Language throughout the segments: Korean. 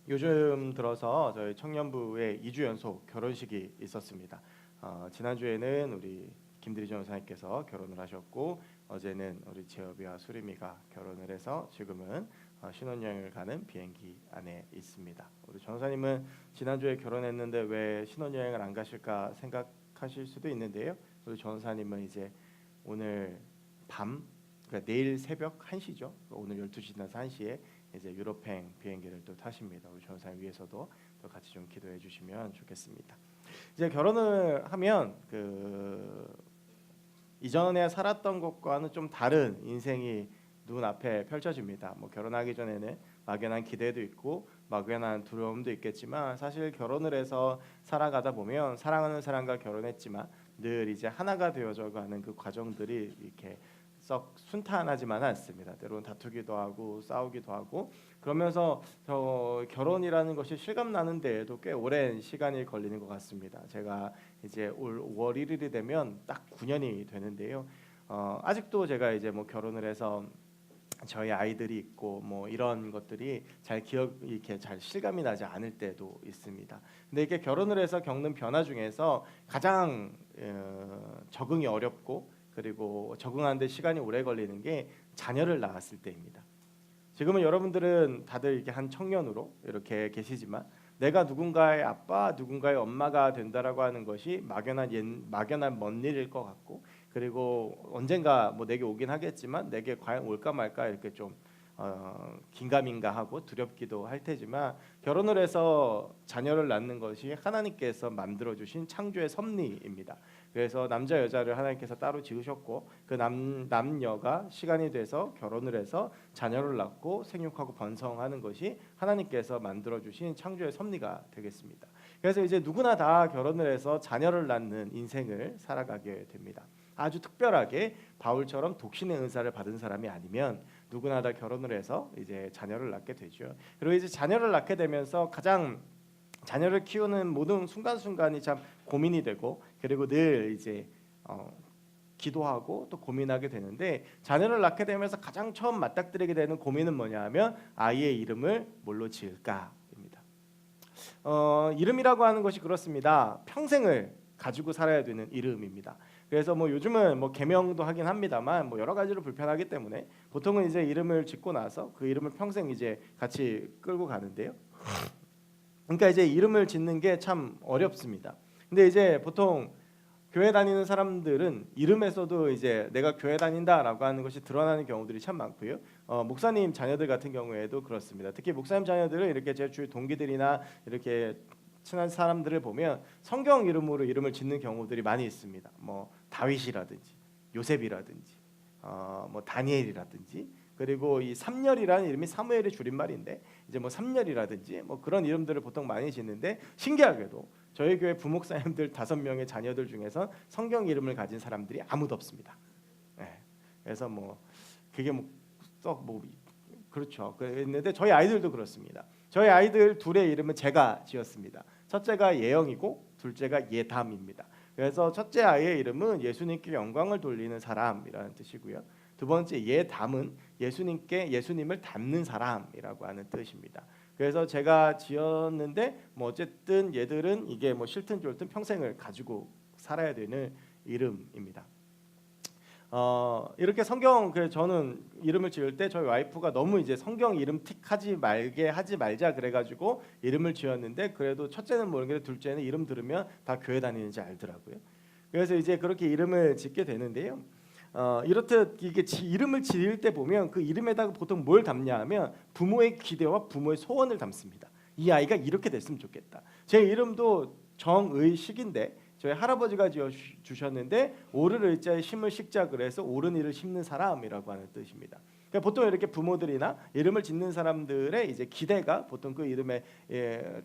요즘 들어서 저희 청년부에 2주 연속 결혼식이 있었습니다. 지난주에는 우리 김대리 전사님께서 결혼을 하셨고 어제는 우리 재업이와 수림이가 결혼을 해서 지금은 신혼여행을 가는 비행기 안에 있습니다. 우리 전사님은 지난주에 결혼했는데 왜 신혼여행을 안 가실까 생각하실 수도 있는데요. 우리 전사님은 이제 오늘 밤, 그러니까 내일 새벽 1시죠. 오늘 12시 지나서 1시에 이제 유럽행 비행기를 또 타십니다. 우리 전사님 위해서도 또 같이 좀 기도해 주시면 좋겠습니다. 이제 결혼을 하면 이전에 살았던 것과는 좀 다른 인생이 눈앞에 펼쳐집니다. 뭐 결혼하기 전에는 막연한 기대도 있고 막연한 두려움도 있겠지만 사실 결혼을 해서 살아가다 보면 사랑하는 사람과 결혼했지만 늘 이제 하나가 되어져 가는 그 과정들이 이렇게 썩 순탄하지만은 않습니다. 때로는 다투기도 하고 싸우기도 하고 그러면서 결혼이라는 것이 실감나는 데에도 꽤 오랜 시간이 걸리는 것 같습니다. 제가 이제 올 5월 1일이 되면 딱 9년이 되는데요. 아직도 제가 이제 뭐 결혼을 해서 저희 아이들이 있고 뭐 이런 것들이 잘 이렇게 잘 실감이 나지 않을 때도 있습니다. 근데 이게 결혼을 해서 겪는 변화 중에서 가장 적응이 어렵고 그리고 적응하는데 시간이 오래 걸리는 게 자녀를 낳았을 때입니다. 지금은 여러분들은 다들 이렇게 한 청년으로 이렇게 계시지만 내가 누군가의 아빠, 누군가의 엄마가 된다라고 하는 것이 막연한 먼 일일 것 같고 그리고 언젠가 뭐 내게 오긴 하겠지만 내게 과연 올까 말까 이렇게 좀 긴가민가하고 두렵기도 할 테지만 결혼을 해서 자녀를 낳는 것이 하나님께서 만들어 주신 창조의 섭리입니다. 그래서 남자 여자를 하나님께서 따로 지으셨고 그 남녀가 시간이 돼서 결혼을 해서 자녀를 낳고 생육하고 번성하는 것이 하나님께서 만들어 주신 창조의 섭리가 되겠습니다. 그래서 이제 누구나 다 결혼을 해서 자녀를 낳는 인생을 살아가게 됩니다. 아주 특별하게 바울처럼 독신의 은사를 받은 사람이 아니면 누구나 다 결혼을 해서 이제 자녀를 낳게 되죠. 그리고 이제 자녀를 낳게 되면서 가장 자녀를 키우는 모든 순간순간이 참 고민이 되고 그리고 늘 이제 기도하고 또 고민하게 되는데 자녀를 낳게 되면서 가장 처음 맞닥뜨리게 되는 고민은 뭐냐하면 아이의 이름을 뭘로 지을까입니다. 이름이라고 하는 것이 그렇습니다. 평생을 가지고 살아야 되는 이름입니다. 그래서 뭐 요즘은 뭐 개명도 하긴 합니다만 뭐 여러 가지로 불편하기 때문에 보통은 이제 이름을 짓고 나서 그 이름을 평생 이제 같이 끌고 가는데요. 그러니까 이제 이름을 짓는 게 참 어렵습니다. 근데 이제 보통 교회 다니는 사람들은 이름에서도 이제 내가 교회 다닌다라고 하는 것이 드러나는 경우들이 참 많고요. 목사님 자녀들 같은 경우에도 그렇습니다. 특히 목사님 자녀들은 이렇게 제 주위 동기들이나 이렇게 친한 사람들을 보면 성경 이름으로 이름을 짓는 경우들이 많이 있습니다. 뭐 다윗이라든지 요셉이라든지 뭐 다니엘이라든지 그리고 이 삼열이라는 이름이 사무엘의 줄임말인데 이제 뭐 삼열이라든지 뭐 그런 이름들을 보통 많이 짓는데 신기하게도 저희 교회 부목사님들 5명의 자녀들 중에서 성경 이름을 가진 사람들이 아무도 없습니다. 네. 그래서 뭐 그게 뭐 썩 뭐 그렇죠. 그랬는데 저희 아이들도 그렇습니다. 저희 아이들 둘의 이름은 제가 지었습니다. 첫째가 예영이고 둘째가 예담입니다. 그래서 첫째 아이의 이름은 예수님께 영광을 돌리는 사람이라는 뜻이고요. 두 번째 예담은 예수님을 닮는 사람이라고 하는 뜻입니다. 그래서 제가 지었는데 뭐 어쨌든 얘들은 이게 뭐 싫든 좋든 평생을 가지고 살아야 되는 이름입니다. 이렇게 저는 이름을 지을 때 저희 와이프가 너무 이제 성경 이름 하지 말자 그래가지고 이름을 지었는데 그래도 첫째는 모르겠는데 둘째는 이름 들으면 다 교회 다니는지 알더라고요. 그래서 이제 그렇게 이름을 짓게 되는데요. 이렇듯 이게 이름을 지을 때 보면 그 이름에다가 보통 뭘 담냐하면 부모의 기대와 부모의 소원을 담습니다. 이 아이가 이렇게 됐으면 좋겠다. 제 이름도 정의식인데 저희 할아버지가 지어 주셨는데 오를 의자에 심을 식자 그래서 옳은 일을 심는 사람이라고 하는 뜻입니다. 그러니까 보통 이렇게 부모들이나 이름을 짓는 사람들의 이제 기대가 보통 그 이름에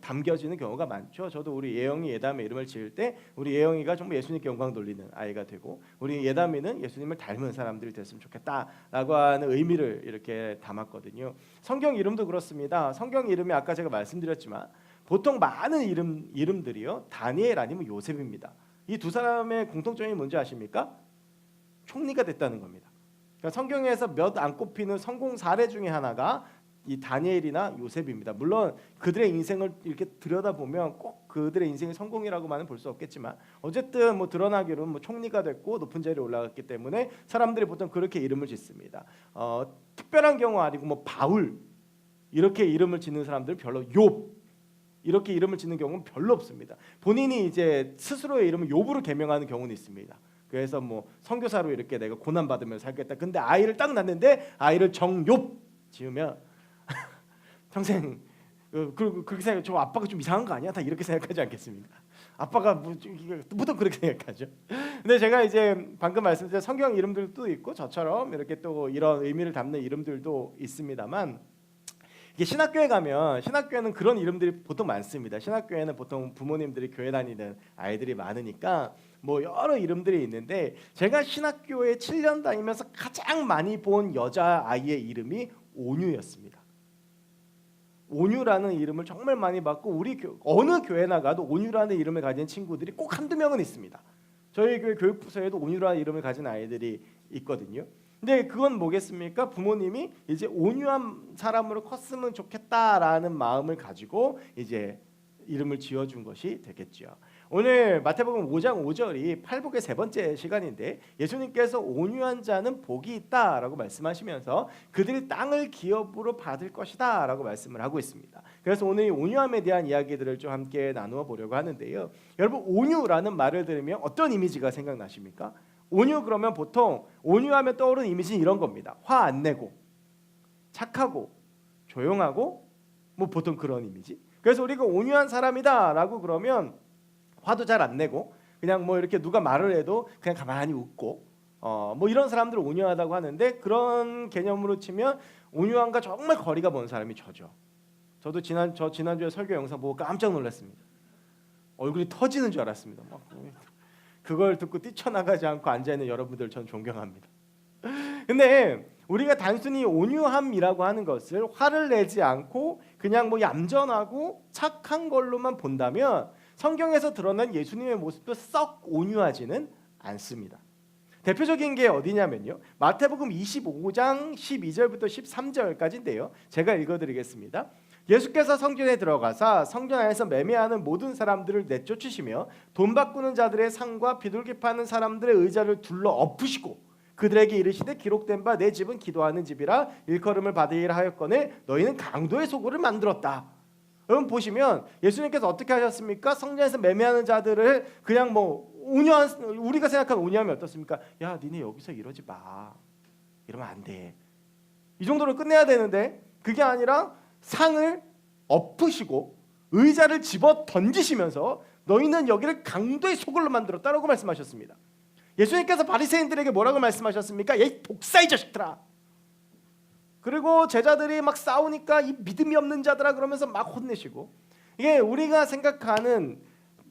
담겨지는 경우가 많죠. 저도 우리 예영이 예담의 이름을 지을 때 우리 예영이가 정말 예수님께 영광 돌리는 아이가 되고 우리 예담이는 예수님을 닮은 사람들이 됐으면 좋겠다라고 하는 의미를 이렇게 담았거든요. 성경 이름도 그렇습니다. 성경 이름이 아까 제가 말씀드렸지만 보통 많은 이름들이요 다니엘 아니면 요셉입니다. 이 두 사람의 공통점이 뭔지 아십니까? 총리가 됐다는 겁니다. 그러니까 성경에서 몇 안 꼽히는 성공 사례 중에 하나가 이 다니엘이나 요셉입니다. 물론 그들의 인생을 이렇게 들여다보면 꼭 그들의 인생의 성공이라고만은 볼 수 없겠지만 어쨌든 뭐 드러나기로는 뭐 총리가 됐고 높은 자리에 올라갔기 때문에 사람들이 보통 그렇게 이름을 짓습니다. 특별한 경우 아니고 뭐 바울 이렇게 이름을 짓는 사람들은 별로, 욥 이렇게 이름을 짓는 경우는 별로 없습니다. 본인이 이제 스스로의 이름을 욥으로 개명하는 경우는 있습니다. 그래서 뭐 선교사로 이렇게 내가 고난 받으면서 살겠다. 근데 아이를 딱 낳는데 아이를 정욥 지으면 평생 그렇게 생각. 저 아빠가 좀 이상한 거 아니야? 다 이렇게 생각하지 않겠습니까? 아빠가 보통 그렇게 생각하죠. 근데 제가 이제 방금 말씀드린 성경 이름들도 있고 저처럼 이렇게 또 이런 의미를 담는 이름들도 있습니다만 이게 신학교에 가면 신학교에는 그런 이름들이 보통 많습니다. 신학교에는 보통 부모님들이 교회 다니는 아이들이 많으니까 뭐 여러 이름들이 있는데 제가 신학교에 7년 다니면서 가장 많이 본 여자 아이의 이름이 온유였습니다. 온유라는 이름을 정말 많이 받고 우리 어느 교회 나가도 온유라는 이름을 가진 친구들이 꼭 한두 명은 있습니다. 저희 교회 교육부서에도 온유라는 이름을 가진 아이들이 있거든요. 근데 그건 뭐겠습니까? 부모님이 이제 온유한 사람으로 컸으면 좋겠다라는 마음을 가지고 이제 이름을 지어준 것이 되겠죠. 오늘 마태복음 5장 5절이 팔복의 세 번째 시간인데 예수님께서 온유한 자는 복이 있다라고 말씀하시면서 그들이 땅을 기업으로 받을 것이다라고 말씀을 하고 있습니다. 그래서 오늘 이 온유함에 대한 이야기들을 좀 함께 나누어 보려고 하는데요. 여러분 온유라는 말을 들으면 어떤 이미지가 생각나십니까? 온유 그러면 보통 온유하면 떠오르는 이미지는 이런 겁니다. 화 안 내고 착하고 조용하고 뭐 보통 그런 이미지. 그래서 우리가 온유한 사람이다라고 그러면 화도 잘 안 내고 그냥 뭐 이렇게 누가 말을 해도 그냥 가만히 웃고 뭐 이런 사람들을 온유하다고 하는데 그런 개념으로 치면 온유함과 정말 거리가 먼 사람이 저죠. 저도 지난주에 설교 영상 보고 깜짝 놀랐습니다. 얼굴이 터지는 줄 알았습니다. 막 그걸 듣고 뛰쳐나가지 않고 앉아있는 여러분들 전 존경합니다. 근데 우리가 단순히 온유함이라고 하는 것을 화를 내지 않고 그냥 뭐 얌전하고 착한 걸로만 본다면 성경에서 드러난 예수님의 모습도 썩 온유하지는 않습니다. 대표적인 게 어디냐면요. 마태복음 25장 12절부터 13절까지인데요. 제가 읽어드리겠습니다. 예수께서 성전에 들어가사 성전 안에서 매매하는 모든 사람들을 내쫓으시며 돈 바꾸는 자들의 상과 비둘기 파는 사람들의 의자를 둘러 엎으시고 그들에게 이르시되 기록된 바 내 집은 기도하는 집이라 일컬음을 받으리라 하였거늘 너희는 강도의 소굴을 만들었다. 여러분 보시면 예수님께서 어떻게 하셨습니까? 성전에서 매매하는 자들을 그냥 뭐 온유한 우리가 생각하는 온유함이 어떻습니까? 야 니네 여기서 이러지 마. 이러면 안 돼. 이 정도로 끝내야 되는데 그게 아니라 상을 엎으시고 의자를 집어 던지시면서 너희는 여기를 강도의 소굴로 만들었다라고 말씀하셨습니다. 예수님께서 바리새인들에게 뭐라고 말씀하셨습니까? 이 독사의 자식들아. 그리고 제자들이 막 싸우니까 이 믿음이 없는 자들아 그러면서 막 혼내시고 이게 우리가 생각하는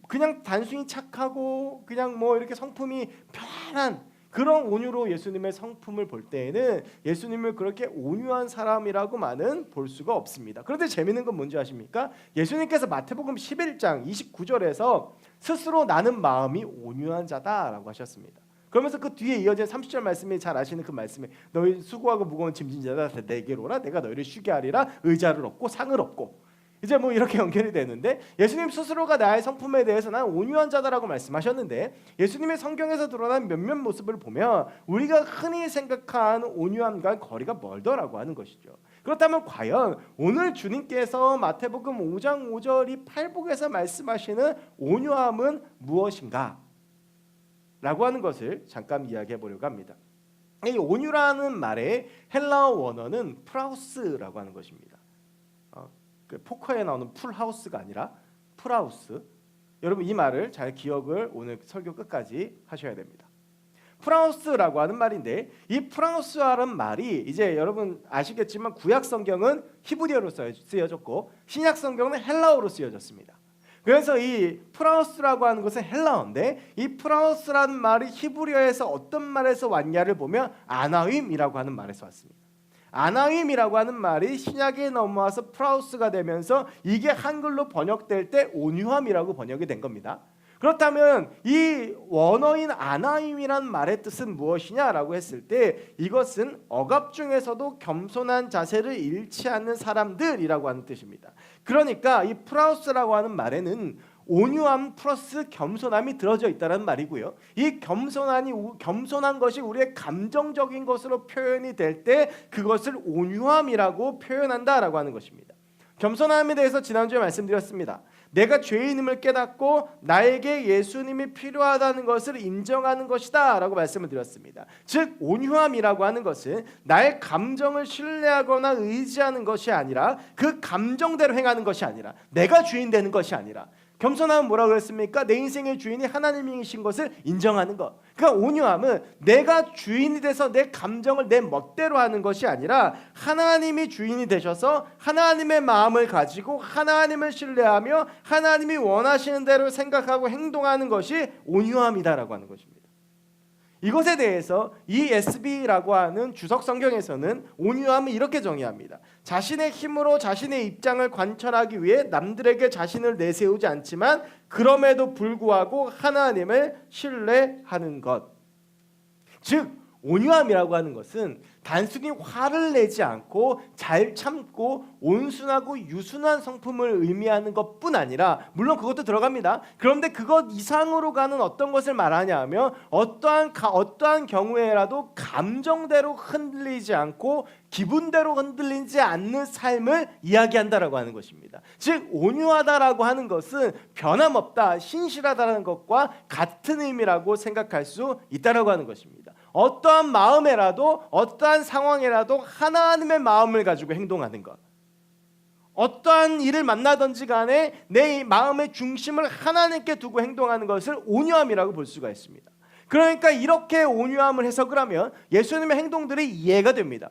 그냥 단순히 착하고 그냥 뭐 이렇게 성품이 편한 그런 온유로 예수님의 성품을 볼 때에는 예수님을 그렇게 온유한 사람이라고만은 볼 수가 없습니다. 그런데 재미있는 건 뭔지 아십니까? 예수님께서 마태복음 11장 29절에서 스스로 나는 마음이 온유한 자다라고 하셨습니다. 그러면서 그 뒤에 이어진 30절 말씀이 잘 아시는 그 말씀에 너희 수고하고 무거운 짐진 자다 내게로 오라 내가 너희를 쉬게 하리라 의자를 얻고 상을 얻고 이제 뭐 이렇게 연결이 되는데 예수님 스스로가 나의 성품에 대해서 난 온유한 자다라고 말씀하셨는데 예수님의 성경에서 드러난 몇몇 모습을 보면 우리가 흔히 생각하는 온유함과 거리가 멀더라고 하는 것이죠. 그렇다면 과연 오늘 주님께서 마태복음 5장 5절이 팔복에서 말씀하시는 온유함은 무엇인가? 라고 하는 것을 잠깐 이야기해 보려고 합니다. 이 온유라는 말의 헬라어 원어는 프라우스라고 하는 것입니다. 그 포커에 나오는 풀하우스가 아니라 프라우스. 여러분 이 말을 잘 기억을 오늘 설교 끝까지 하셔야 됩니다. 프라우스라고 하는 말인데 이 프라우스라는 말이 이제 여러분 아시겠지만 구약 성경은 히브리어로 쓰여졌고 신약 성경은 헬라어로 쓰여졌습니다. 그래서 이 프라우스라고 하는 것은 헬라어인데 이 프라우스라는 말이 히브리어에서 어떤 말에서 왔냐를 보면 아나임이라고 하는 말에서 왔습니다. 아나임이라고 하는 말이 신약에 넘어와서 프라우스가 되면서 이게 한글로 번역될 때 온유함이라고 번역이 된 겁니다. 그렇다면 이 원어인 아나임이란 말의 뜻은 무엇이냐라고 했을 때 이것은 억압 중에서도 겸손한 자세를 잃지 않는 사람들이라고 하는 뜻입니다. 그러니까 이 프라우스라고 하는 말에는 온유함 플러스 겸손함이 들어져 있다는 말이고요. 이 겸손한 것이 우리의 감정적인 것으로 표현이 될 때 그것을 온유함이라고 표현한다라고 하는 것입니다. 겸손함에 대해서 지난주에 말씀드렸습니다. 내가 죄인임을 깨닫고 나에게 예수님이 필요하다는 것을 인정하는 것이다 라고 말씀을 드렸습니다. 즉 온유함이라고 하는 것은 나의 감정을 신뢰하거나 의지하는 것이 아니라 그 감정대로 행하는 것이 아니라 내가 주인 되는 것이 아니라 겸손함은 뭐라고 그랬습니까? 내 인생의 주인이 하나님이신 것을 인정하는 것. 그러니까 온유함은 내가 주인이 돼서 내 감정을 내 멋대로 하는 것이 아니라 하나님이 주인이 되셔서 하나님의 마음을 가지고 하나님을 신뢰하며 하나님이 원하시는 대로 생각하고 행동하는 것이 온유함이다라고 하는 것입니다. 이것에 대해서 ESV라고 하는 주석 성경에서는 온유함을 이렇게 정의합니다. 자신의 힘으로 자신의 입장을 관철하기 위해 남들에게 자신을 내세우지 않지만 그럼에도 불구하고 하나님을 신뢰하는 것. 즉 온유함이라고 하는 것은 단순히 화를 내지 않고 잘 참고 온순하고 유순한 성품을 의미하는 것뿐 아니라 물론 그것도 들어갑니다. 그런데 그것 이상으로 가는 어떤 것을 말하냐 하면 어떠한 경우에라도 감정대로 흔들리지 않고 기분대로 흔들리지 않는 삶을 이야기한다라고 하는 것입니다. 즉 온유하다라고 하는 것은 변함없다, 신실하다는 것과 같은 의미라고 생각할 수 있다라고 하는 것입니다. 어떠한 마음에라도 어떠한 상황에라도 하나님의 마음을 가지고 행동하는 것. 어떠한 일을 만나든지 간에 내 마음의 중심을 하나님께 두고 행동하는 것을 온유함이라고 볼 수가 있습니다. 그러니까 이렇게 온유함을 해석을 하면 예수님의 행동들이 이해가 됩니다.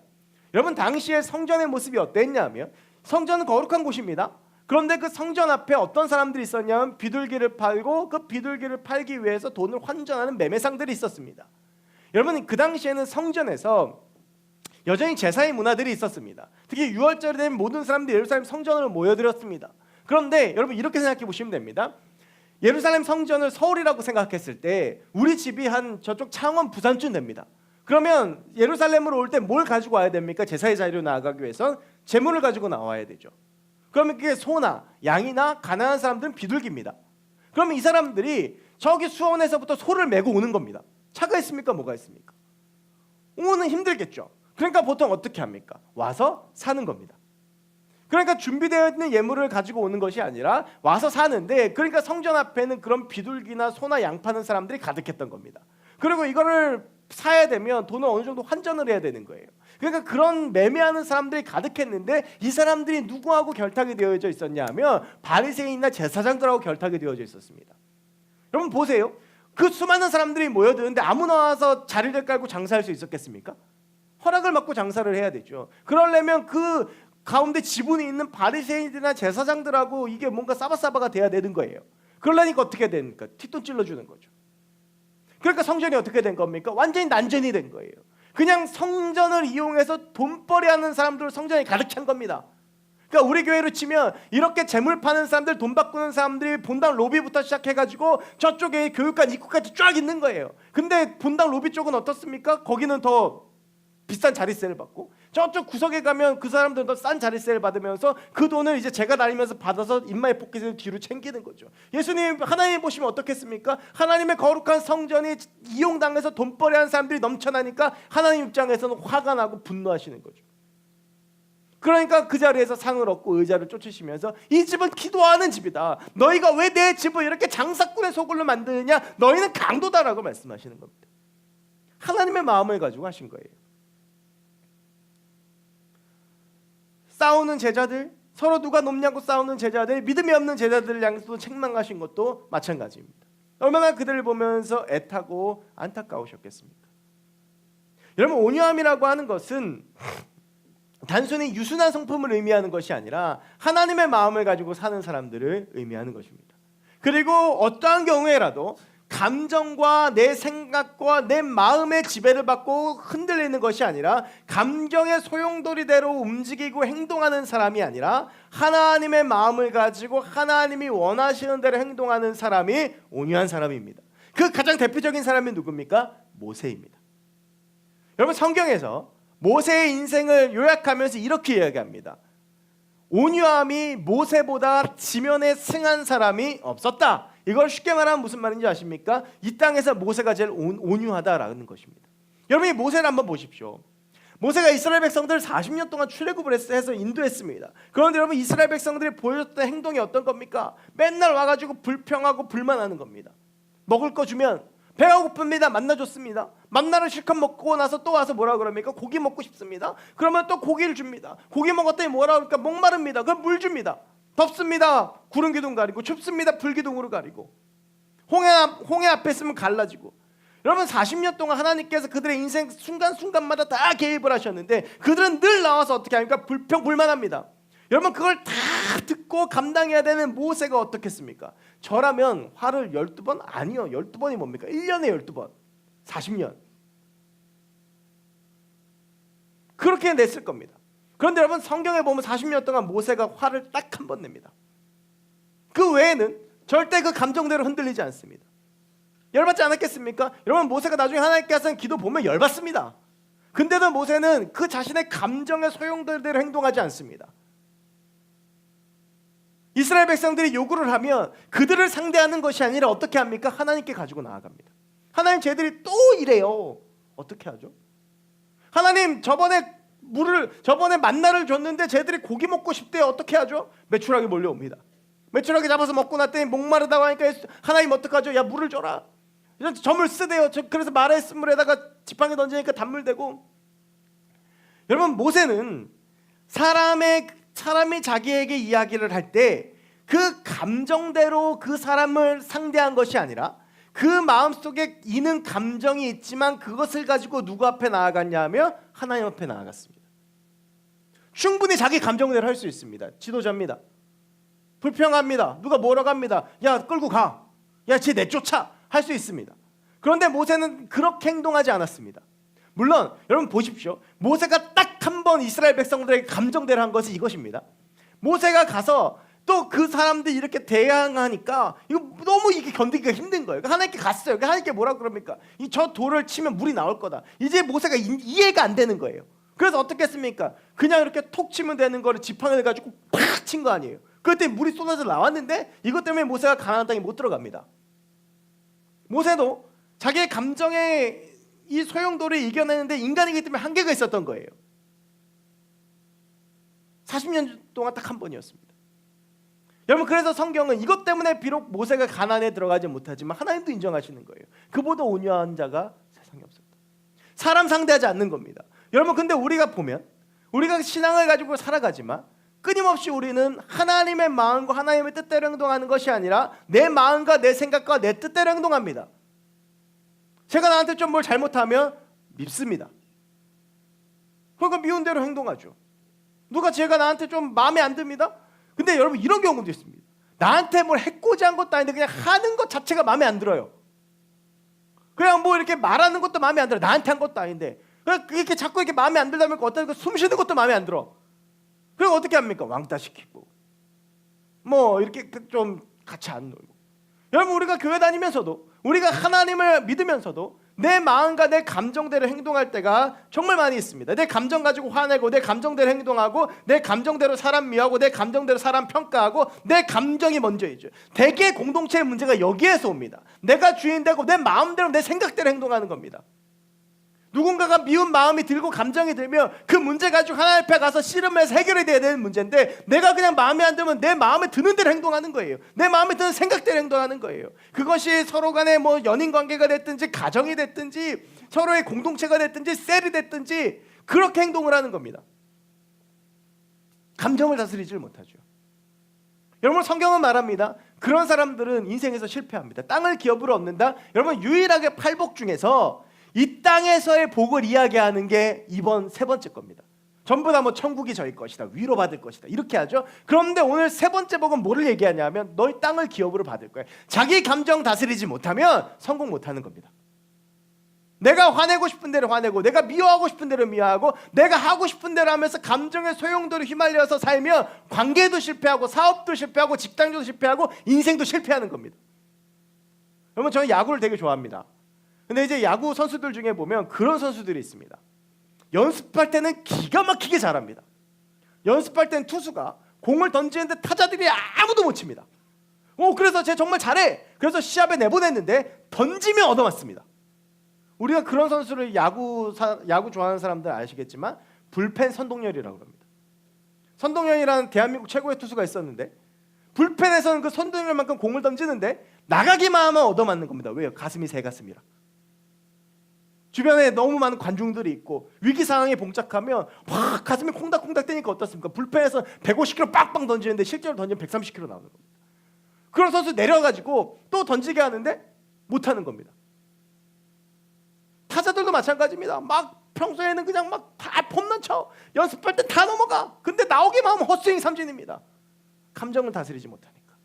여러분 당시에 성전의 모습이 어땠냐면 성전은 거룩한 곳입니다. 그런데 그 성전 앞에 어떤 사람들이 있었냐면 비둘기를 팔고 그 비둘기를 팔기 위해서 돈을 환전하는 매매상들이 있었습니다. 여러분 그 당시에는 성전에서 여전히 제사의 문화들이 있었습니다. 특히 6월절이 되면 모든 사람들이 예루살렘 성전으로 모여들었습니다. 그런데 여러분 이렇게 생각해 보시면 됩니다. 예루살렘 성전을 서울이라고 생각했을 때 우리 집이 한 저쪽 창원 부산쯤 됩니다. 그러면 예루살렘으로 올 때 뭘 가지고 와야 됩니까? 제사의 자리로 나아가기 위해선 제물을 가지고 나와야 되죠. 그러면 그게 소나 양이나 가난한 사람들은 비둘기입니다. 그러면 이 사람들이 저기 수원에서부터 소를 메고 오는 겁니다. 차가 있습니까? 뭐가 있습니까? 오는 힘들겠죠. 그러니까 보통 어떻게 합니까? 와서 사는 겁니다. 그러니까 준비되어 있는 예물을 가지고 오는 것이 아니라 와서 사는데 그러니까 성전 앞에는 그런 비둘기나 소나 양 파는 사람들이 가득했던 겁니다. 그리고 이거를 사야 되면 돈을 어느 정도 환전을 해야 되는 거예요. 그러니까 그런 매매하는 사람들이 가득했는데 이 사람들이 누구하고 결탁이 되어져 있었냐 하면 바리새인이나 제사장들하고 결탁이 되어져 있었습니다. 여러분 보세요. 그 수많은 사람들이 모여드는데 아무나 와서 자리를 깔고 장사할 수 있었겠습니까? 허락을 받고 장사를 해야 되죠. 그러려면 그 가운데 지분이 있는 바리새인이나 제사장들하고 이게 뭔가 싸바싸바가 돼야 되는 거예요. 그러려니까 어떻게 됩니까? 뒷돈 찔러주는 거죠. 그러니까 성전이 어떻게 된 겁니까? 완전히 난전이 된 거예요. 그냥 성전을 이용해서 돈벌이하는 사람들을 성전에 가득 찬 겁니다. 그러니까 우리 교회로 치면 이렇게 재물 파는 사람들, 돈 바꾸는 사람들이 본당 로비부터 시작해가지고 저쪽에 교육관 입구까지 쫙 있는 거예요. 근데 본당 로비 쪽은 어떻습니까? 거기는 더 비싼 자릿세를 받고 저쪽 구석에 가면 그 사람들은 더 싼 자릿세를 받으면서 그 돈을 이제 제가 다니면서 받아서 인마의 포켓을 뒤로 챙기는 거죠. 예수님 하나님 보시면 어떻겠습니까? 하나님의 거룩한 성전이 이용당해서 돈벌이하는 사람들이 넘쳐나니까 하나님 입장에서는 화가 나고 분노하시는 거죠. 그러니까 그 자리에서 상을 얻고 의자를 쫓으시면서 이 집은 기도하는 집이다. 너희가 왜 내 집을 이렇게 장사꾼의 소굴로 만드느냐? 너희는 강도다라고 말씀하시는 겁니다. 하나님의 마음을 가지고 하신 거예요. 싸우는 제자들, 서로 누가 높냐고 싸우는 제자들, 믿음이 없는 제자들을 향해서 책망하신 것도 마찬가지입니다. 얼마나 그들을 보면서 애타고 안타까우셨겠습니까? 여러분 온유함이라고 하는 것은 단순히 유순한 성품을 의미하는 것이 아니라 하나님의 마음을 가지고 사는 사람들을 의미하는 것입니다. 그리고 어떠한 경우에라도 감정과 내 생각과 내 마음의 지배를 받고 흔들리는 것이 아니라 감정의 소용돌이대로 움직이고 행동하는 사람이 아니라 하나님의 마음을 가지고 하나님이 원하시는 대로 행동하는 사람이 온유한 사람입니다. 그 가장 대표적인 사람이 누굽니까? 모세입니다. 여러분, 성경에서 모세의 인생을 요약하면서 이렇게 이야기합니다. 온유함이 모세보다 지면에 승한 사람이 없었다. 이걸 쉽게 말하면 무슨 말인지 아십니까? 이 땅에서 모세가 제일 온유하다라는 것입니다. 여러분이 모세를 한번 보십시오. 모세가 이스라엘 백성들을 40년 동안 출애굽을 해서 인도했습니다. 그런데 여러분, 이스라엘 백성들이 보여줬던 행동이 어떤 겁니까? 맨날 와가지고 불평하고 불만하는 겁니다. 먹을 거 주면 배가 고픕니다. 만나 줬습니다. 만나를 실컷 먹고 나서 또 와서 뭐라 그럽니까? 고기 먹고 싶습니다. 그러면 또 고기를 줍니다. 고기 먹었더니 뭐라 그럴까? 목마릅니다. 그럼 물 줍니다. 덥습니다. 구름 기둥 가리고, 춥습니다. 불 기둥으로 가리고, 홍해 앞에 있으면 갈라지고. 여러분, 40년 동안 하나님께서 그들의 인생 순간순간마다 다 개입을 하셨는데 그들은 늘 나와서 어떻게 합니까? 불평불만합니다. 여러분, 그걸 다 듣고 감당해야 되는 모세가 어떻겠습니까? 저라면 화를 12번? 아니요, 12번이 뭡니까? 1년에 12번 40년 그렇게 냈을 겁니다. 그런데 여러분, 성경에 보면 40년 동안 모세가 화를 딱 한 번 냅니다. 그 외에는 절대 그 감정대로 흔들리지 않습니다. 열받지 않았겠습니까? 여러분, 모세가 나중에 하나님께 하신 기도 보면 열받습니다. 근데도 모세는 그 자신의 감정의 소용돌이대로 행동하지 않습니다. 이스라엘 백성들이 요구를 하면 그들을 상대하는 것이 아니라 어떻게 합니까? 하나님께 가지고 나아갑니다. 하나님, 쟤들이 또 이래요. 어떻게 하죠? 하나님, 저번에 만나를 줬는데 쟤들이 고기 먹고 싶대요. 어떻게 하죠? 메추라기 몰려옵니다. 메추라기 잡아서 먹고 났더니 목마르다고 하니까 하나님 어떡하죠? 야, 물을 줘라. 점을 쓰대요. 그래서 말의 쓴물에다가 지팡이 던지니까 단물되고. 여러분, 모세는 사람이 자기에게 이야기를 할 때 그 감정대로 그 사람을 상대한 것이 아니라 그 마음속에 있는 감정이 있지만 그것을 가지고 누구 앞에 나아갔냐 하면 하나님 앞에 나아갔습니다. 충분히 자기 감정대로 할 수 있습니다. 지도자입니다. 불평합니다. 누가 뭐라고 합니다. 야, 끌고 가. 야, 쟤 내쫓아. 할 수 있습니다. 그런데 모세는 그렇게 행동하지 않았습니다. 물론 여러분 보십시오. 모세가 딱 한 번 이스라엘 백성들에게 감정대로 한 것이 이것입니다. 모세가 가서 또 그 사람들이 이렇게 대항하니까 이거 너무 이게 견디기가 힘든 거예요. 하나님께 갔어요. 하나님께 뭐라고 그럽니까? 저 돌을 치면 물이 나올 거다. 이제 모세가 이해가 안 되는 거예요. 그래서 어떻게 했습니까? 그냥 이렇게 톡 치면 되는 거를 지팡이를 가지고 팍 친 거 아니에요. 그때 물이 쏟아져 나왔는데 이것 때문에 모세가 가나안 땅에 못 들어갑니다. 모세도 자기의 감정의 이 소용돌이를 이겨내는데 인간이기 때문에 한계가 있었던 거예요. 40년 동안 딱 한 번이었습니다. 여러분, 그래서 성경은 이것 때문에 비록 모세가 가나안에 들어가지 못하지만 하나님도 인정하시는 거예요. 그보다 온유한 자가 세상에 없었다. 사람 상대하지 않는 겁니다. 여러분, 근데 우리가 보면 우리가 신앙을 가지고 살아가지만 끊임없이 우리는 하나님의 마음과 하나님의 뜻대로 행동하는 것이 아니라 내 마음과 내 생각과 내 뜻대로 행동합니다. 제가 나한테 좀 뭘 잘못하면 밉습니다. 그러니까 미운 대로 행동하죠. 누가 제가 나한테 좀 마음에 안 듭니다. 근데 여러분, 이런 경우도 있습니다. 나한테 뭘 해코지 한 것도 아닌데 그냥 하는 것 자체가 마음에 안 들어요. 그냥 뭐 이렇게 말하는 것도 마음에 안 들어. 나한테 한 것도 아닌데 이렇게 자꾸 이렇게 마음에 안 들다 보니까 어떤 숨 쉬는 것도 마음에 안 들어. 그럼 어떻게 합니까? 왕따 시키고 뭐 이렇게 좀 같이 안 놀고. 여러분, 우리가 교회 다니면서도 우리가 하나님을 믿으면서도 내 마음과 내 감정대로 행동할 때가 정말 많이 있습니다. 내 감정 가지고 화내고 내 감정대로 행동하고 내 감정대로 사람 미워하고 내 감정대로 사람 평가하고 내 감정이 먼저이죠. 대개 공동체의 문제가 여기에서 옵니다. 내가 주인 되고 내 마음대로 내 생각대로 행동하는 겁니다. 누군가가 미운 마음이 들고 감정이 들면 그 문제 가지고 하나님 앞에 가서 씨름해서 해결이 돼야 되는 문제인데 내가 그냥 마음에 안 들면 내 마음에 드는 대로 행동하는 거예요. 내 마음에 드는 생각대로 행동하는 거예요. 그것이 서로 간에 뭐 연인 관계가 됐든지 가정이 됐든지 서로의 공동체가 됐든지 셀이 됐든지 그렇게 행동을 하는 겁니다. 감정을 다스리질 못하죠. 여러분, 성경은 말합니다. 그런 사람들은 인생에서 실패합니다. 땅을 기업으로 얻는다. 여러분, 유일하게 팔복 중에서 이 땅에서의 복을 이야기하는 게 이번 세 번째 겁니다. 전부 다 뭐 천국이 저희 것이다, 위로받을 것이다 이렇게 하죠. 그런데 오늘 세 번째 복은 뭐를 얘기하냐면 너희 땅을 기업으로 받을 거야. 자기 감정 다스리지 못하면 성공 못하는 겁니다. 내가 화내고 싶은 대로 화내고 내가 미워하고 싶은 대로 미워하고 내가 하고 싶은 대로 하면서 감정의 소용돌이 휘말려서 살면 관계도 실패하고 사업도 실패하고 직장도 실패하고 인생도 실패하는 겁니다. 여러분 저는 야구를 되게 좋아합니다. 근데 이제 야구 선수들 중에 보면 그런 선수들이 있습니다. 연습할 때는 기가 막히게 잘합니다. 연습할 때는 투수가 공을 던지는데 타자들이 아무도 못 칩니다. 그래서 쟤 정말 잘해. 그래서 시합에 내보냈는데 던지면 얻어맞습니다. 우리가 그런 선수를 야구 좋아하는 사람들 아시겠지만 불펜 선동열이라고 합니다. 선동열이라는 대한민국 최고의 투수가 있었는데 불펜에서는 그 선동열만큼 공을 던지는데 나가기만 하면 얻어맞는 겁니다. 왜요? 가슴이 새 가슴이라. 주변에 너무 많은 관중들이 있고 위기 상황에 봉착하면 확 가슴이 콩닥콩닥 뛰니까 어떻습니까? 불펜에서 150km 빡빡 던지는데 실제로 던지면 130km 나오는 겁니다. 그런 선수 내려가지고 또 던지게 하는데 못하는 겁니다. 타자들도 마찬가지입니다. 막 평소에는 그냥 막 다 폼런 쳐 연습할 때 다 넘어가. 근데 나오기만 하면 헛스윙 삼진입니다. 감정을 다스리지 못하니까.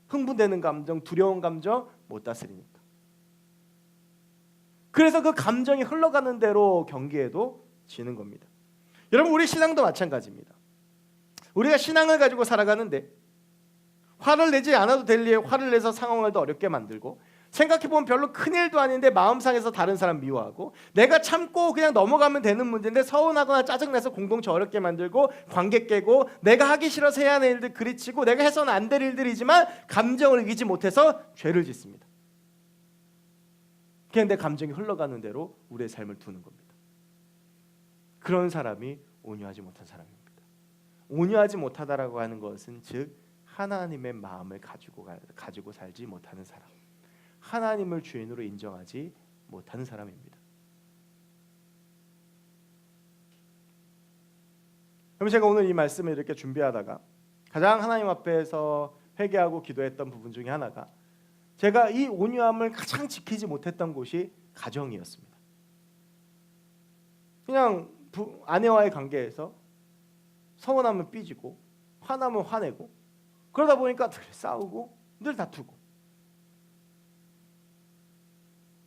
흥분되는 감정, 두려운 감정 못 다스리니까. 그래서 그 감정이 흘러가는 대로 경기에도 지는 겁니다. 여러분 우리 신앙도 마찬가지입니다. 우리가 신앙을 가지고 살아가는데 화를 내지 않아도 될 일에 화를 내서 상황을 더 어렵게 만들고 생각해보면 별로 큰일도 아닌데 마음상에서 다른 사람 미워하고 내가 참고 그냥 넘어가면 되는 문제인데 서운하거나 짜증내서 공동체 어렵게 만들고 관계 깨고 내가 하기 싫어서 해야 하는 일들 그리치고 내가 해서는 안 될 일들이지만 감정을 이기지 못해서 죄를 짓습니다. 그런데 감정이 흘러가는 대로 우리의 삶을 두는 겁니다. 그런 사람이 온유하지 못한 사람입니다. 온유하지 못하다라고 하는 것은 즉 하나님의 마음을 가지고 살지 못하는 사람, 하나님을 주인으로 인정하지 못하는 사람입니다. 그럼 제가 오늘 이 말씀을 이렇게 준비하다가 가장 하나님 앞에서 회개하고 기도했던 부분 중에 하나가 제가 이 온유함을 가장 지키지 못했던 곳이 가정이었습니다. 그냥 아내와의 관계에서 서운하면 삐지고 화나면 화내고 그러다 보니까 늘 싸우고 늘 다투고.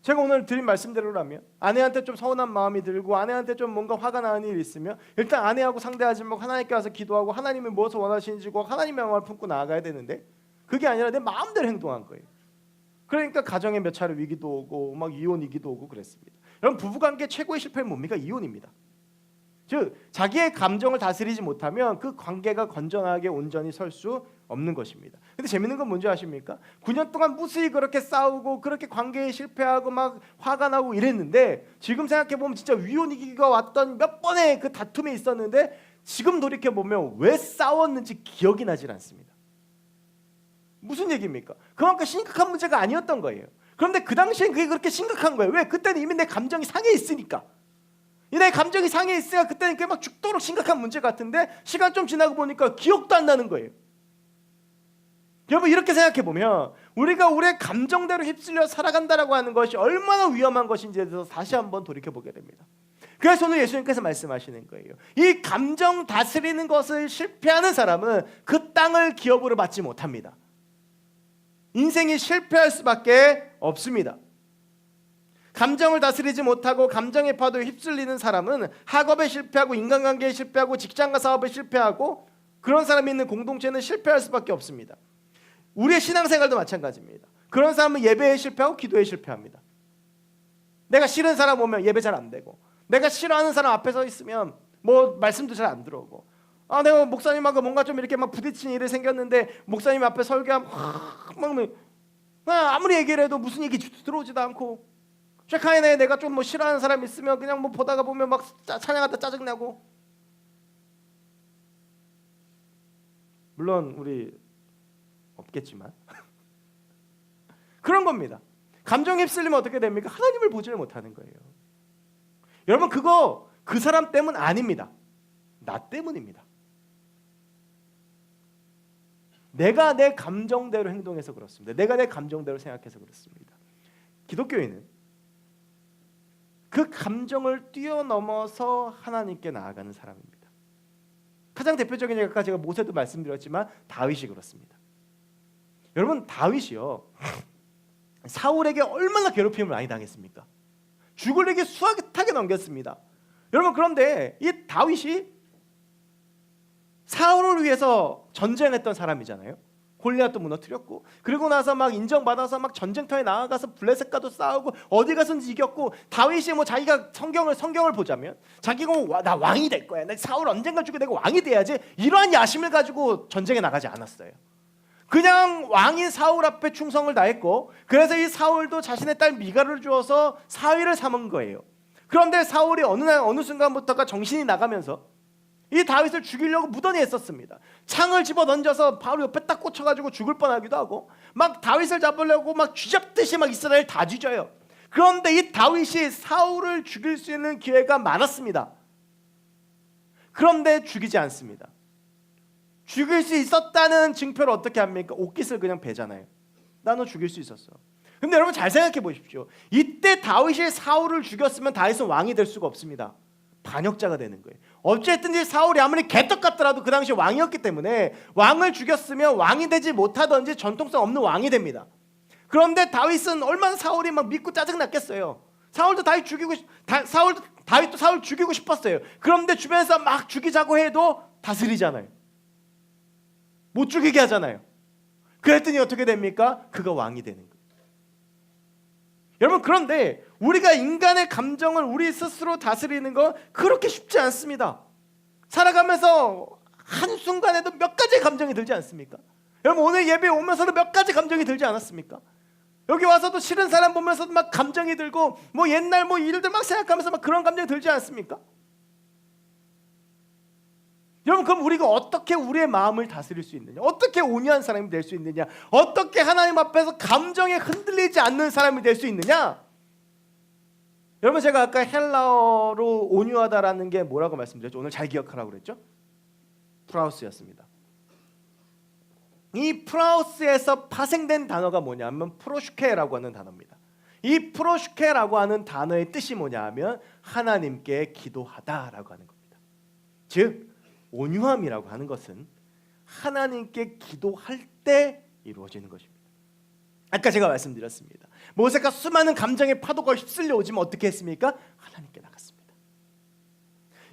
제가 오늘 드린 말씀대로라면 아내한테 좀 서운한 마음이 들고 아내한테 좀 뭔가 화가 나는 일이 있으면 일단 아내하고 상대하지 말고 하나님께 와서 기도하고 하나님이 무엇을 원하시는지 하나님의 마음을 품고 나아가야 되는데 그게 아니라 내 마음대로 행동한 거예요. 그러니까 가정에 몇 차례 위기도 오고 막 이혼이기도 오고 그랬습니다. 여러분 부부관계 최고의 실패는 뭡니까? 이혼입니다. 즉 자기의 감정을 다스리지 못하면 그 관계가 건전하게 온전히 설 수 없는 것입니다. 근데 재밌는 건 뭔지 아십니까? 9년 동안 무수히 그렇게 싸우고 그렇게 관계에 실패하고 막 화가 나고 이랬는데 지금 생각해보면 진짜 위기가 왔던 몇 번의 그 다툼이 있었는데 지금 돌이켜보면 왜 싸웠는지 기억이 나질 않습니다. 무슨 얘기입니까? 그만큼 심각한 문제가 아니었던 거예요. 그런데 그 당시엔 그게 그렇게 심각한 거예요. 왜? 그때는 이미 내 감정이 상해 있으니까. 내 감정이 상해 있으니까 그때는 그게 막 죽도록 심각한 문제 같은데 시간 좀 지나고 보니까 기억도 안 나는 거예요. 여러분 이렇게 생각해보면 우리가 우리의 감정대로 휩쓸려 살아간다라고 하는 것이 얼마나 위험한 것인지에 대해서 다시 한번 돌이켜보게 됩니다. 그래서 오늘 예수님께서 말씀하시는 거예요. 이 감정 다스리는 것을 실패하는 사람은 그 땅을 기업으로 받지 못합니다. 인생이 실패할 수밖에 없습니다. 감정을 다스리지 못하고 감정의 파도에 휩쓸리는 사람은 학업에 실패하고 인간관계에 실패하고 직장과 사업에 실패하고 그런 사람이 있는 공동체는 실패할 수밖에 없습니다. 우리의 신앙생활도 마찬가지입니다. 그런 사람은 예배에 실패하고 기도에 실패합니다. 내가 싫은 사람 오면 예배 잘 안 되고 내가 싫어하는 사람 앞에 서 있으면 뭐 말씀도 잘 안 들어오고 내가 목사님하고 뭔가 좀 이렇게 막 부딪힌 일이 생겼는데 목사님 앞에 설교하면 아무리 얘기를 해도 무슨 얘기 들어오지도 않고 쉐카인에 내가 좀 뭐 싫어하는 사람 있으면 그냥 뭐 보다가 보면 막 찬양하다 짜증나고. 물론 우리 없겠지만 그런 겁니다. 감정에 휩쓸리면 어떻게 됩니까? 하나님을 보지를 못하는 거예요. 여러분 그거 그 사람 때문 아닙니다. 나 때문입니다. 내가 내 감정대로 행동해서 그렇습니다. 내가 내 감정대로 생각해서 그렇습니다. 기독교인은 그 감정을 뛰어넘어서 하나님께 나아가는 사람입니다. 가장 대표적인 예가 아까 제가 모세도 말씀드렸지만 다윗이 그렇습니다. 여러분, 다윗이요, 사울에게 얼마나 괴롭힘을 많이 당했습니까? 죽으려게 수하게 넘겼습니다. 여러분, 그런데 이 다윗이 사울을 위해서 전쟁했던 사람이잖아요. 골리앗도 무너뜨렸고, 그리고 나서 막 인정받아서 막 전쟁터에 나아가서 블레셋과도 싸우고 어디 가서든지 이겼고, 다윗이 뭐 자기가 성경을 보자면 자기가 나 왕이 될 거야, 나 사울 언젠가 죽고 내가 왕이 돼야지, 이러한 야심을 가지고 전쟁에 나가지 않았어요. 그냥 왕인 사울 앞에 충성을 다했고, 그래서 이 사울도 자신의 딸 미가를 주어서 사위를 삼은 거예요. 그런데 사울이 어느 순간부터가 정신이 나가면서 이 다윗을 죽이려고 무던히 애썼습니다. 창을 집어 던져서 바로 옆에 딱 꽂혀가지고 죽을 뻔하기도 하고, 막 다윗을 잡으려고 막 쥐잡듯이 막 이스라엘 다 쥐져요. 그런데 이 다윗이 사울을 죽일 수 있는 기회가 많았습니다. 그런데 죽이지 않습니다. 죽일 수 있었다는 증표를 어떻게 합니까? 옷깃을 그냥 베잖아요. 나 너 죽일 수 있었어. 근데 여러분, 잘 생각해 보십시오. 이때 다윗이 사울을 죽였으면 다윗은 왕이 될 수가 없습니다. 반역자가 되는 거예요. 어쨌든지 사울이 아무리 개떡 같더라도 그 당시 왕이었기 때문에 왕을 죽였으면 왕이 되지 못하든지 전통성 없는 왕이 됩니다. 그런데 다윗은 얼마나 사울이 막 믿고 짜증났겠어요. 다윗도 사울 죽이고 싶었어요. 그런데 주변에서 막 죽이자고 해도 다스리잖아요. 못 죽이게 하잖아요. 그랬더니 어떻게 됩니까? 그가 왕이 되는 거예요. 여러분, 그런데 우리가 인간의 감정을 우리 스스로 다스리는 건 그렇게 쉽지 않습니다. 살아가면서 한순간에도 몇 가지 감정이 들지 않습니까? 여러분, 오늘 예배 오면서도 몇 가지 감정이 들지 않았습니까? 여기 와서도 싫은 사람 보면서도 막 감정이 들고, 뭐 옛날 뭐 일들 막 생각하면서 막 그런 감정이 들지 않습니까? 여러분, 그럼 우리가 어떻게 우리의 마음을 다스릴 수 있느냐? 어떻게 온유한 사람이 될 수 있느냐? 어떻게 하나님 앞에서 감정에 흔들리지 않는 사람이 될 수 있느냐? 여러분, 제가 아까 헬라어로 온유하다라는 게 뭐라고 말씀드렸죠? 오늘 잘 기억하라고 그랬죠? 프라우스였습니다. 이 프라우스에서 파생된 단어가 뭐냐면 프로슈케라고 하는 단어입니다. 이 프로슈케라고 하는 단어의 뜻이 뭐냐 하면 하나님께 기도하다라고 하는 겁니다. 즉, 온유함이라고 하는 것은 하나님께 기도할 때 이루어지는 것입니다. 아까 제가 말씀드렸습니다. 모세가 수많은 감정의 파도가 휩쓸려 오지만 어떻게 했습니까? 하나님께 나갔습니다.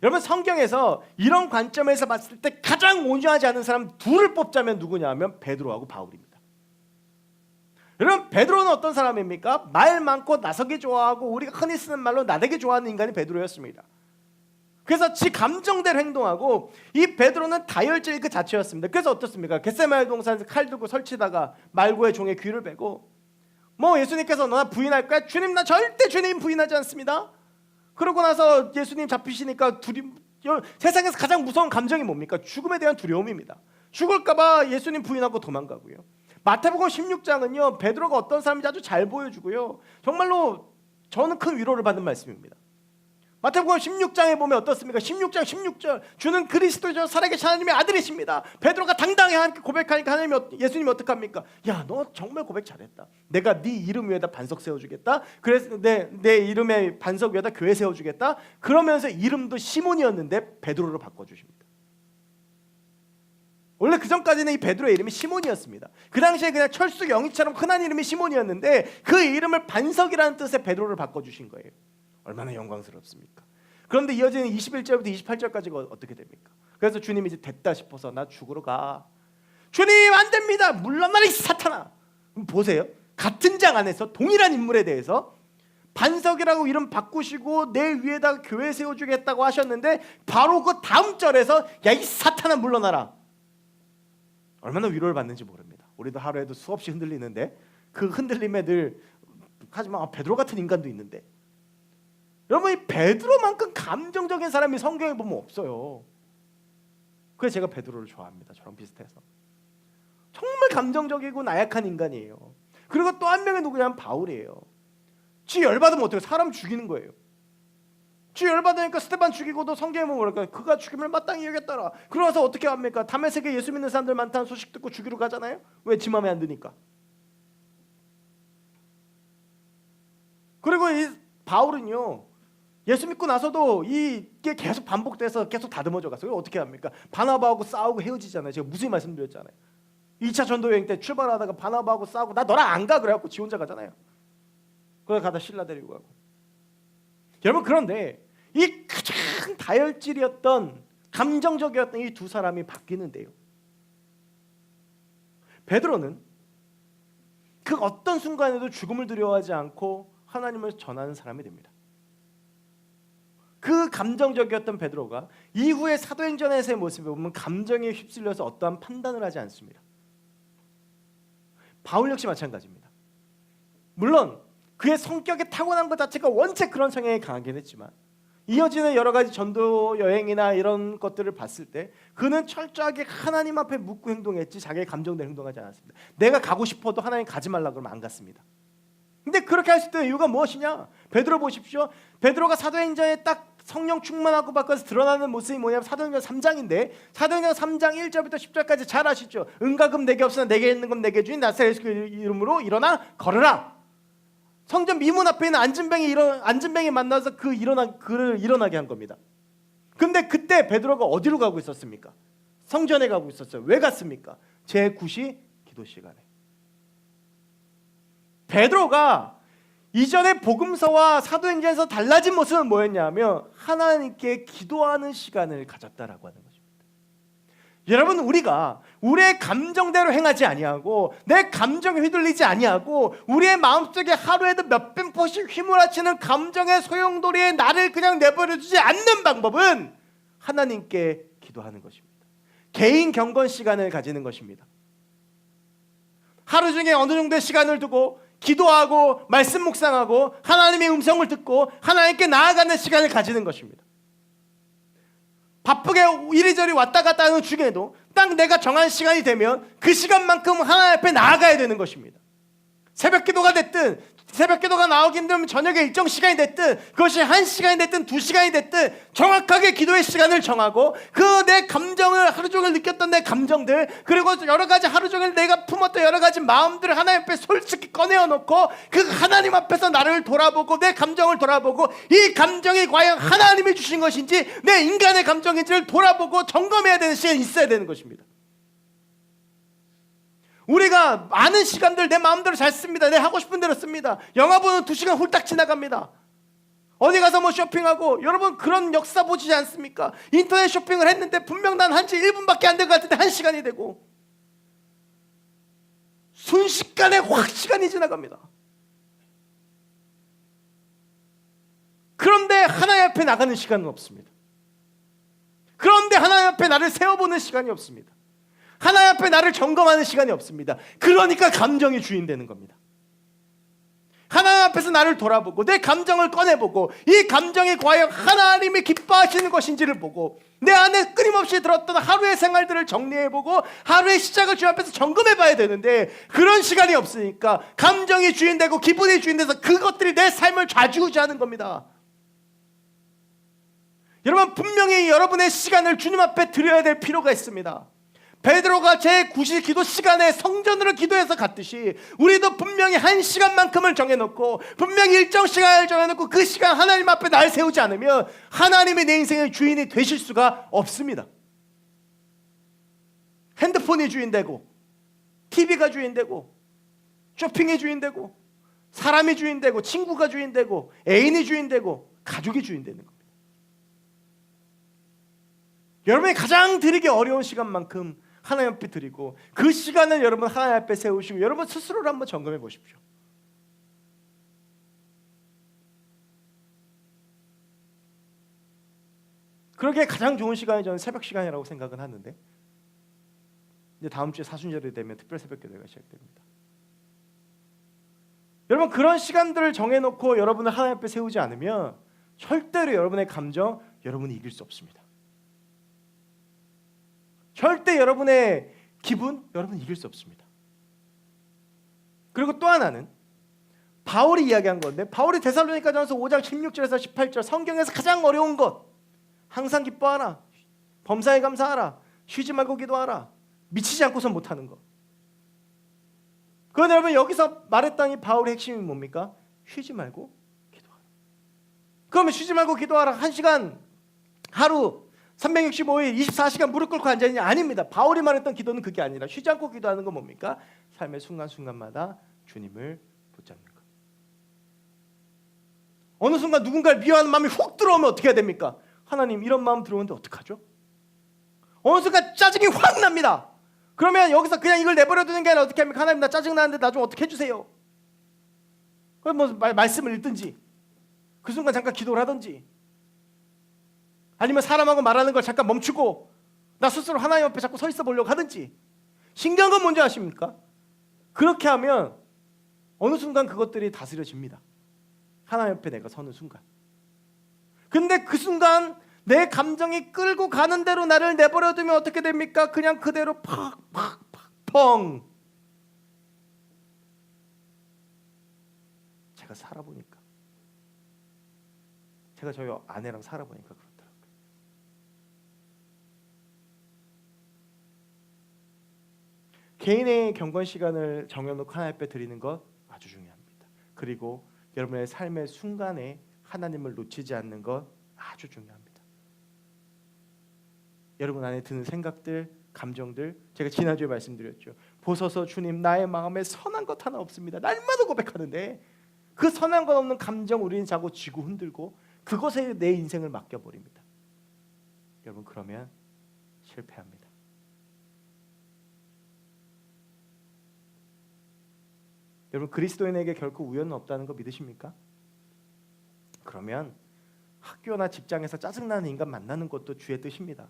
여러분, 성경에서 이런 관점에서 봤을 때 가장 온유하지 않은 사람 둘을 뽑자면 누구냐 하면 베드로하고 바울입니다. 여러분, 베드로는 어떤 사람입니까? 말 많고 나서기 좋아하고 우리가 흔히 쓰는 말로 나대기 좋아하는 인간이 베드로였습니다. 그래서 지 감정대로 행동하고, 이 베드로는 다혈질 그 자체였습니다. 그래서 어떻습니까? 겟세마네 동산에서 칼 들고 설치다가 말고의 종의 귀를 베고, 뭐 예수님께서 너 나 부인할 거야? 주님, 나 절대 주님 부인하지 않습니다. 그러고 나서 예수님 잡히시니까 세상에서 가장 무서운 감정이 뭡니까? 죽음에 대한 두려움입니다. 죽을까봐 예수님 부인하고 도망가고요. 마태복음 16장은요 베드로가 어떤 사람인지 아주 잘 보여주고요, 정말로 저는 큰 위로를 받는 말씀입니다. 마태복음 16장에 보면 어떻습니까? 16장 16절, 주는 그리스도죠, 살아계신 하나님의 아들이십니다. 베드로가 당당히 하나님께 고백하니까 예수님이 어떡합니까? 야, 너 정말 고백 잘했다. 내가 네 이름 위에다 반석 세워주겠다. 그래서 내 이름의 반석 위에다 교회 세워주겠다. 그러면서 이름도 시몬이었는데 베드로로 바꿔주십니다. 원래 그 전까지는 이 베드로의 이름이 시몬이었습니다. 그 당시에 그냥 철수 영희처럼 흔한 이름이 시몬이었는데 그 이름을 반석이라는 뜻의 베드로를 바꿔주신 거예요. 얼마나 영광스럽습니까? 그런데 이어지는 21절부터 28절까지가 어떻게 됩니까? 그래서 주님이 이제 됐다 싶어서 나 죽으러 가. 주님, 안 됩니다. 물러나라 이 사탄아. 보세요. 같은 장 안에서 동일한 인물에 대해서 반석이라고 이름 바꾸시고 내 위에다가 교회 세워주겠다고 하셨는데 바로 그 다음 절에서 야, 이 사탄아 물러나라. 얼마나 위로를 받는지 모릅니다. 우리도 하루에도 수없이 흔들리는데 그 흔들림에 늘 하지만 베드로 같은 인간도 있는데, 여러분, 이 베드로만큼 감정적인 사람이 성경에 보면 없어요. 그래서 제가 베드로를 좋아합니다. 저랑 비슷해서 정말 감정적이고 나약한 인간이에요. 그리고 또 한 명이 누구냐면 바울이에요. 지 열받으면 어떻게 사람 죽이는 거예요. 지 열받으니까 스데반 죽이고도 성경에 보면 뭐랄까, 그가 죽임을 마땅히 여겼더라. 그러면서 어떻게 합니까? 다메섹에 예수 믿는 사람들 많다는 소식 듣고 죽이러 가잖아요. 왜? 지 맘에 안 드니까. 그리고 이 바울은요 예수 믿고 나서도 이게 계속 반복돼서 계속 다듬어져 갔어요. 어떻게 합니까? 바나바하고 싸우고 헤어지잖아요. 제가 무슨 말씀드렸잖아요. 2차 전도 여행 때 출발하다가 바나바하고 싸우고 나 너랑 안 가 그래갖고 지 혼자 가잖아요. 그래 가다 신라 데리고 가고. 여러분 그런데 이 가장 다혈질이었던 감정적이었던 이 두 사람이 바뀌는데요. 베드로는 그 어떤 순간에도 죽음을 두려워하지 않고 하나님을 전하는 사람이 됩니다. 그 감정적이었던 베드로가 이후에 사도행전에서의 모습을 보면 감정에 휩쓸려서 어떠한 판단을 하지 않습니다. 바울 역시 마찬가지입니다. 물론 그의 성격에 타고난 것 자체가 원체 그런 성향이 강하긴 했지만 이어지는 여러 가지 전도 여행이나 이런 것들을 봤을 때 그는 철저하게 하나님 앞에 묻고 행동했지 자기의 감정대로 행동하지 않았습니다. 내가 가고 싶어도 하나님 가지 말라 그러면 안 갔습니다. 근데 그렇게 할 수 있는 이유가 무엇이냐? 베드로 보십시오. 베드로가 사도행전에 딱 성령 충만하고 바꿔서 드러나는 모습이 뭐냐면 사도행전 3장인데 사도행전 3장 1절부터 10절까지 잘 아시죠? 은과 금 내게 없으나 내게 있는 건 내게 주인 나사렛 예수 이름으로 일어나 걸으라. 성전 미문 앞에 있는 안진뱅이 만나서 그를 일어나게 한 겁니다. 근데 그때 베드로가 어디로 가고 있었습니까? 성전에 가고 있었어요. 왜 갔습니까? 제9시 기도 시간에. 베드로가 이전에 복음서와 사도행전에서 달라진 모습은 뭐였냐면 하나님께 기도하는 시간을 가졌다라고 하는 것입니다. 여러분 우리가 우리의 감정대로 행하지 아니하고 내 감정에 휘둘리지 아니하고 우리의 마음속에 하루에도 몇백 번씩 휘몰아치는 감정의 소용돌이에 나를 그냥 내버려두지 않는 방법은 하나님께 기도하는 것입니다. 개인 경건 시간을 가지는 것입니다. 하루 중에 어느 정도의 시간을 두고 기도하고 말씀 묵상하고 하나님의 음성을 듣고 하나님께 나아가는 시간을 가지는 것입니다. 바쁘게 이리저리 왔다 갔다 하는 중에도 딱 내가 정한 시간이 되면 그 시간만큼 하나님 앞에 나아가야 되는 것입니다. 새벽 기도가 됐든 새벽 기도가 나오기 힘들면 저녁에 일정 시간이 됐든 그것이 1시간이 됐든 2시간이 됐든 정확하게 기도의 시간을 정하고 그 내 감정을 하루 종일 느꼈던 내 감정들 그리고 여러 가지 하루 종일 내가 품었던 여러 가지 마음들을 하나님 앞에 솔직히 꺼내어 놓고 그 하나님 앞에서 나를 돌아보고 내 감정을 돌아보고 이 감정이 과연 하나님이 주신 것인지 내 인간의 감정인지를 돌아보고 점검해야 되는 시간이 있어야 되는 것입니다. 우리가 많은 시간들 내 마음대로 잘 씁니다. 내 하고 싶은 대로 씁니다. 영화 보는 2시간 훌딱 지나갑니다. 어디 가서 뭐 쇼핑하고 여러분 그런 역사 보시지 않습니까? 인터넷 쇼핑을 했는데 분명 난 한지 1분밖에 안 된 것 같은데 1시간이 되고 순식간에 확 시간이 지나갑니다. 그런데 하나님 앞에 나가는 시간은 없습니다. 그런데 하나님 앞에 나를 세워보는 시간이 없습니다. 하나님 앞에 나를 점검하는 시간이 없습니다. 그러니까 감정이 주인 되는 겁니다. 하나님 앞에서 나를 돌아보고 내 감정을 꺼내보고 이 감정이 과연 하나님이 기뻐하시는 것인지를 보고 내 안에 끊임없이 들었던 하루의 생활들을 정리해보고 하루의 시작을 주님 앞에서 점검해봐야 되는데 그런 시간이 없으니까 감정이 주인 되고 기분이 주인 돼서 그것들이 내 삶을 좌지우지하는 겁니다. 여러분 분명히 여러분의 시간을 주님 앞에 드려야 될 필요가 있습니다. 베드로가 제9시 기도 시간에 성전으로 기도해서 갔듯이 우리도 분명히 1시간만큼을 정해놓고 분명히 일정 시간을 정해놓고 그 시간 하나님 앞에 날 세우지 않으면 하나님이 내 인생의 주인이 되실 수가 없습니다. 핸드폰이 주인되고 TV가 주인되고 쇼핑이 주인되고 사람이 주인되고 친구가 주인되고 애인이 주인되고 가족이 주인되는 겁니다. 여러분이 가장 드리기 어려운 시간만큼 하나님 앞에 드리고 그 시간을 여러분 하나님 앞에 세우시고 여러분 스스로를 한번 점검해 보십시오. 그러기에 가장 좋은 시간이 저는 새벽 시간이라고 생각은 하는데 이제 다음 주에 사순절이 되면 특별 새벽 기도가 시작됩니다. 여러분 그런 시간들을 정해놓고 여러분을 하나님 앞에 세우지 않으면 절대로 여러분의 감정 여러분이 이길 수 없습니다. 절대 여러분의 기분 여러분 이길 수 없습니다. 그리고 또 하나는 바울이 이야기한 건데 바울이 데살로니가전서 5장 16절에서 18절 성경에서 가장 어려운 것 항상 기뻐하라 범사에 감사하라 쉬지 말고 기도하라 미치지 않고선 못하는 것. 그건 여러분 여기서 말했던 이 바울의 핵심이 뭡니까? 쉬지 말고 기도하라. 그러면 쉬지 말고 기도하라. 1시간 하루 365일 24시간 무릎 꿇고 앉아있냐? 아닙니다. 바울이 말했던 기도는 그게 아니라 쉬지 않고 기도하는 건 뭡니까? 삶의 순간순간마다 주님을 붙잡는 것. 어느 순간 누군가를 미워하는 마음이 훅 들어오면 어떻게 해야 됩니까? 하나님, 이런 마음 들어오는데 어떡하죠? 어느 순간 짜증이 확 납니다. 그러면 여기서 그냥 이걸 내버려 두는 게 아니라 어떻게 합니까? 하나님, 나 짜증나는데 나 좀 어떻게 해주세요. 그럼 뭐 말씀을 읽든지, 그 순간 잠깐 기도를 하든지, 아니면 사람하고 말하는 걸 잠깐 멈추고 나 스스로 하나님 앞에 자꾸 서 있어 보려고 하든지. 신기한 건 뭔지 아십니까? 그렇게 하면 어느 순간 그것들이 다스려집니다. 하나님 옆에 내가 서는 순간. 근데 그 순간 내 감정이 끌고 가는 대로 나를 내버려두면 어떻게 됩니까? 그냥 그대로 펑. 제가 살아보니까, 제가 저희 아내랑 살아보니까 그렇더라고요. 개인의 경건 시간을 정해놓고 하나님 앞에 드리는 것 아주 중요합니다. 그리고 여러분의 삶의 순간에 하나님을 놓치지 않는 것 아주 중요합니다. 여러분 안에 드는 생각들, 감정들, 제가 지난주에 말씀드렸죠. 보소서 주님, 나의 마음에 선한 것 하나 없습니다. 날마다 고백하는데 그 선한 것 없는 감정 우리는 자꾸 쥐고 흔들고 그것에 내 인생을 맡겨버립니다. 여러분, 그러면 실패합니다. 여러분, 그리스도인에게 결코 우연은 없다는 거 믿으십니까? 그러면 학교나 직장에서 짜증나는 인간 만나는 것도 주의 뜻입니다.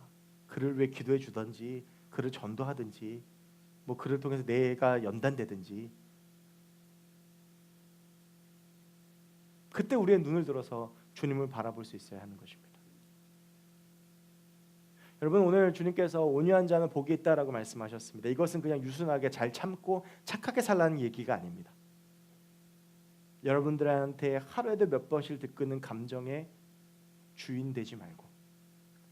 그를 왜 기도해 주든지, 그를 전도하든지, 뭐 그를 통해서 내가 연단되든지, 그때 우리의 눈을 들어서 주님을 바라볼 수 있어야 하는 것입니다. 여러분, 오늘 주님께서 온유한 자는 복이 있다라고 말씀하셨습니다. 이것은 그냥 유순하게 잘 참고 착하게 살라는 얘기가 아닙니다. 여러분들한테 하루에도 몇 번씩 들끓는 감정의 주인 되지 말고,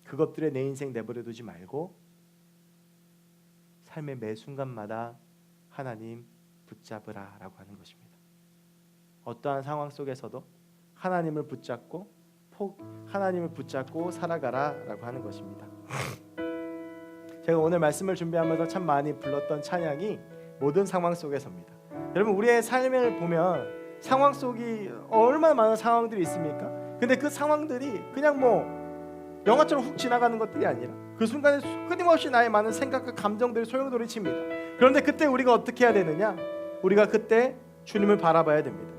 그것들에 내 인생 내버려 두지 말고, 삶의 매 순간마다 하나님 붙잡으라라고 하는 것입니다. 어떠한 상황 속에서도 하나님을 붙잡고 살아가라라고 하는 것입니다. 제가 오늘 말씀을 준비하면서 참 많이 불렀던 찬양이 모든 상황 속에서입니다. 여러분, 우리의 삶을 보면 상황 속이 얼마나 많은 상황들이 있습니까? 근데 그 상황들이 그냥 뭐 영화처럼 훅 지나가는 것들이 아니라 그 순간에 끊임없이 나의 많은 생각과 감정들이 소용돌이칩니다. 그런데 그때 우리가 어떻게 해야 되느냐? 우리가 그때 주님을 바라봐야 됩니다.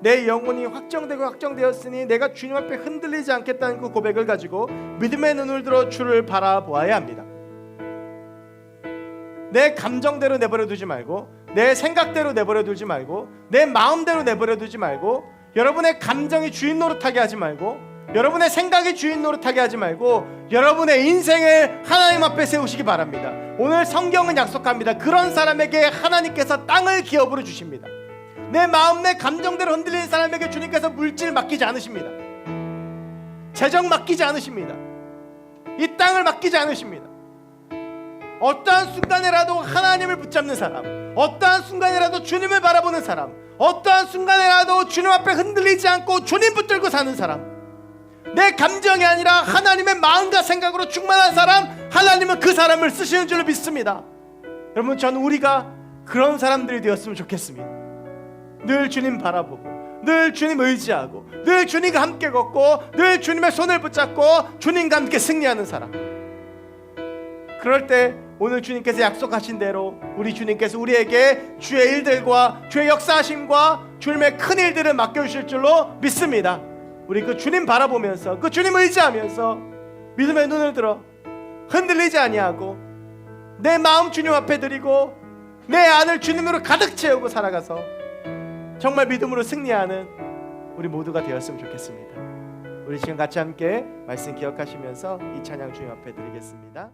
내 영혼이 확정되었으니 내가 주님 앞에 흔들리지 않겠다는 그 고백을 가지고 믿음의 눈을 들어 주를 바라보아야 합니다. 내 감정대로 내버려 두지 말고, 내 생각대로 내버려 두지 말고, 내 마음대로 내버려 두지 말고, 여러분의 감정이 주인 노릇하게 하지 말고, 여러분의 생각이 주인 노릇하게 하지 말고, 여러분의 인생을 하나님 앞에 세우시기 바랍니다. 오늘 성경은 약속합니다. 그런 사람에게 하나님께서 땅을 기업으로 주십니다. 내 마음, 내 감정대로 흔들리는 사람에게 주님께서 물질 맡기지 않으십니다. 재정 맡기지 않으십니다. 이 땅을 맡기지 않으십니다. 어떠한 순간에라도 하나님을 붙잡는 사람, 어떠한 순간에라도 주님을 바라보는 사람, 어떠한 순간에라도 주님 앞에 흔들리지 않고 주님 붙들고 사는 사람, 내 감정이 아니라 하나님의 마음과 생각으로 충만한 사람, 하나님은 그 사람을 쓰시는 줄로 믿습니다. 여러분, 저는 우리가 그런 사람들이 되었으면 좋겠습니다. 늘 주님 바라보고, 늘 주님 의지하고, 늘 주님과 함께 걷고, 늘 주님의 손을 붙잡고 주님과 함께 승리하는 사람. 그럴 때 오늘 주님께서 약속하신 대로 우리 주님께서 우리에게 주의 일들과 주의 역사하심과 주님의 큰 일들을 맡겨주실 줄로 믿습니다. 우리 그 주님 바라보면서, 그 주님 의지하면서 믿음의 눈을 들어 흔들리지 아니하고 내 마음 주님 앞에 드리고 내 안을 주님으로 가득 채우고 살아가서 정말 믿음으로 승리하는 우리 모두가 되었으면 좋겠습니다. 우리 지금 같이 함께 말씀 기억하시면서 이 찬양 주님 앞에 드리겠습니다.